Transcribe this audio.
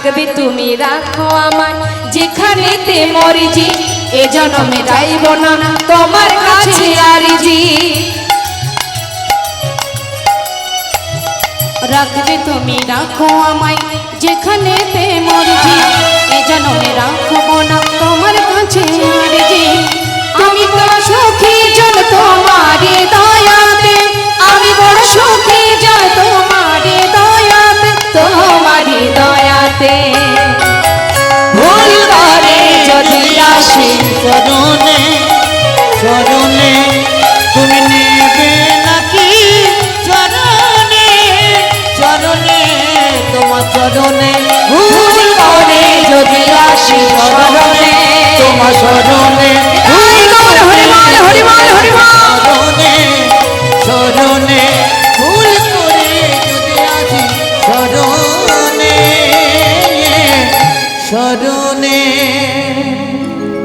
রাখবে তুমি রাখো আমায় যেখানেতে মরিজি এ জন্মে যাইব না তোমার কাছে আরজি রাখবে তুমি রাখো আমায় যেখানেতে মরিজি এ জন্মে রাখবো না তোমার কাছে আরজি আমি বড় সুখী জন তোমার দয়াতে আমি বড় সুখী জন তোমার দয়াতে তোমার দয়াতে ভুল করে যদি আসি চরণে চরণে তুমি নেবে নাকি চরণে চরণে তোমার চরণে ভুল করে যদি আসি চরণে তোমার চরণে চরণে চরণে ভুল করে যদি আসি চরণে চরণে